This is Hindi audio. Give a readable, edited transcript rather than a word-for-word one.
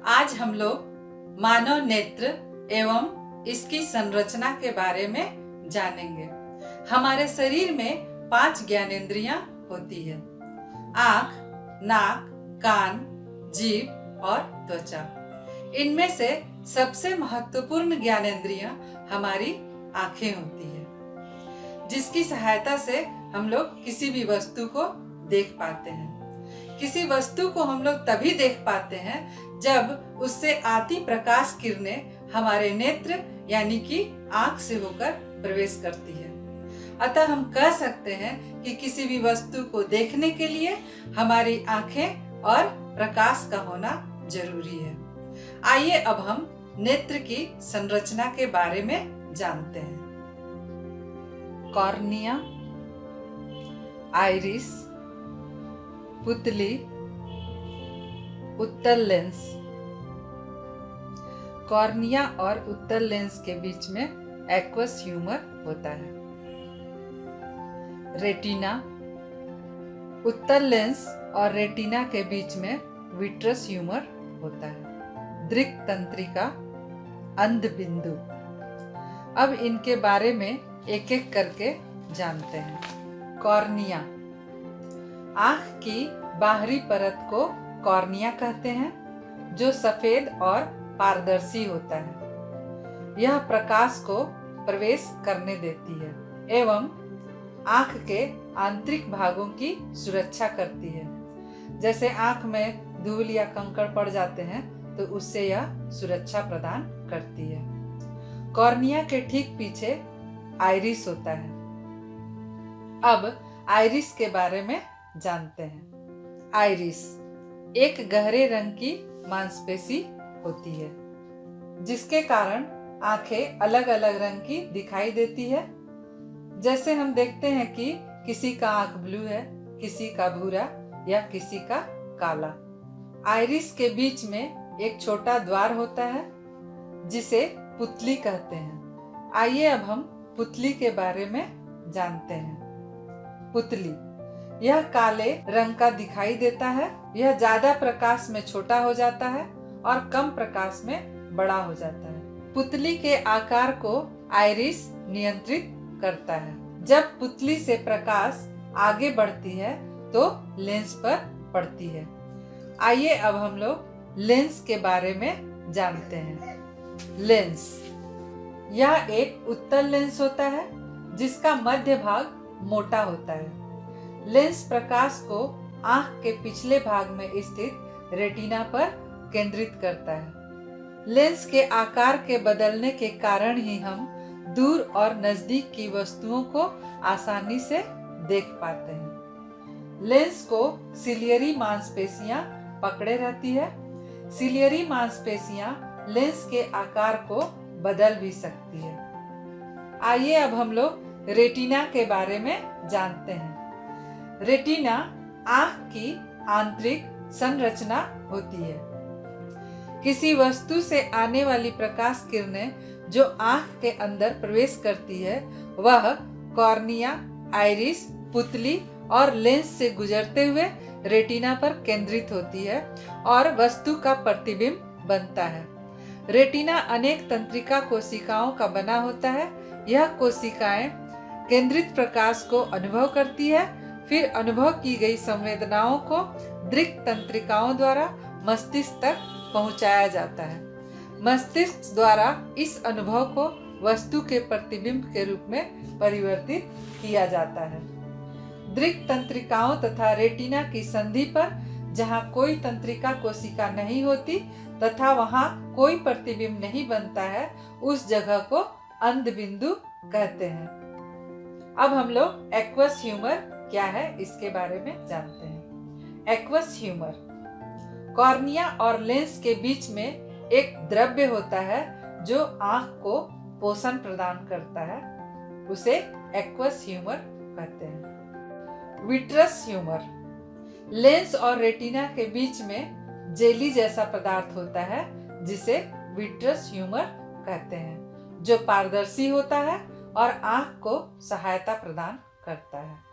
आज हम लोग मानव नेत्र एवं इसकी संरचना के बारे में जानेंगे। हमारे शरीर में 5 ज्ञानेंद्रियां होती है: आँख, नाक, कान, जीभ और त्वचा। इनमें से सबसे महत्वपूर्ण ज्ञानेंद्रियां हमारी आंखें होती है, जिसकी सहायता से हम लोग किसी भी वस्तु को देख पाते हैं। किसी वस्तु को हम लोग तभी देख पाते हैं जब उससे आती प्रकाश किरणें हमारे नेत्र यानी कि आंख से होकर प्रवेश करती है। अतः हम कह सकते हैं कि किसी भी वस्तु को देखने के लिए हमारी आंखें और प्रकाश का होना जरूरी है। आइए अब हम नेत्र की संरचना के बारे में जानते हैं। कॉर्निया, आइरिस, पुतली, उत्तल लेंस। कॉर्निया और उत्तल लेंस के बीच में एक्वस ह्यूमर होता है। रेटिना, उत्तल लेंस और रेटिना के बीच में विट्रस ह्यूमर होता है। दृक् तंत्रिका, अंध बिंदु। अब इनके बारे में एक एक करके जानते हैं। कॉर्निया, आँख की बाहरी परत को कॉर्निया कहते हैं, जो सफेद और पारदर्शी होता है। यह प्रकाश को प्रवेश करने देती है एवं आँख के आंतरिक भागों की सुरक्षा करती है। जैसे आँख में धूल या कंकड़ पड़ जाते हैं तो उससे यह सुरक्षा प्रदान करती है। कॉर्निया के ठीक पीछे आइरिस होता है। अब आइरिस के बारे में जानते हैं। आइरिस एक गहरे रंग की मांसपेशी होती है, जिसके कारण आंखें अलग अलग रंग की दिखाई देती है। जैसे हम देखते हैं कि किसी का आंख ब्लू है, किसी का भूरा या किसी का काला। आइरिस के बीच में एक छोटा द्वार होता है, जिसे पुतली कहते हैं। आइए अब हम पुतली के बारे में जानते हैं। पुतली यह काले रंग का दिखाई देता है। यह ज्यादा प्रकाश में छोटा हो जाता है और कम प्रकाश में बड़ा हो जाता है। पुतली के आकार को आइरिस नियंत्रित करता है। जब पुतली से प्रकाश आगे बढ़ती है तो लेंस पर पड़ती है। आइए अब हम लोग लेंस के बारे में जानते हैं। लेंस यह एक उत्तल लेंस होता है, जिसका मध्य भाग मोटा होता है। लेंस प्रकाश को आंख के पिछले भाग में स्थित रेटिना पर केंद्रित करता है। लेंस के आकार के बदलने के कारण ही हम दूर और नजदीक की वस्तुओं को आसानी से देख पाते हैं। लेंस को सिलियरी मांसपेशियां पकड़े रहती है। सिलियरी मांसपेशियां लेंस के आकार को बदल भी सकती है। आइए अब हम लोग रेटिना के बारे में जानते हैं। रेटिना आँख की आंतरिक संरचना होती है। किसी वस्तु से आने वाली प्रकाश किरणें जो आँख के अंदर प्रवेश करती है, वह कॉर्निया, आइरिस, पुतली और लेंस से गुजरते हुए रेटिना पर केंद्रित होती है और वस्तु का प्रतिबिंब बनता है। रेटिना अनेक तंत्रिका कोशिकाओं का बना होता है। यह कोशिकाएं केंद्रित प्रकाश को अनुभव करती है, फिर अनुभव की गई संवेदनाओं को दृक् तंत्रिकाओं द्वारा मस्तिष्क तक पहुंचाया जाता है। मस्तिष्क द्वारा इस अनुभव को वस्तु के प्रतिबिंब के रूप में परिवर्तित किया जाता है। दृक् तंत्रिकाओं तथा रेटिना की संधि पर जहां कोई तंत्रिका कोशिका नहीं होती तथा वहां कोई प्रतिबिंब नहीं बनता है, उस जगह को अंध बिंदु कहते हैं। अब हम लोग एक्वस ह्यूमर क्या है इसके बारे में जानते हैं। एक्वस ह्यूमर कॉर्निया और लेंस के बीच में एक द्रव्य होता है जो आंख को पोषण प्रदान करता है, उसे एक्वस ह्यूमर कहते हैं। विट्रस ह्यूमर लेंस और रेटिना के बीच में जेली जैसा पदार्थ होता है, जिसे विट्रस ह्यूमर कहते हैं, जो पारदर्शी होता है और आंख को सहायता प्रदान करता है।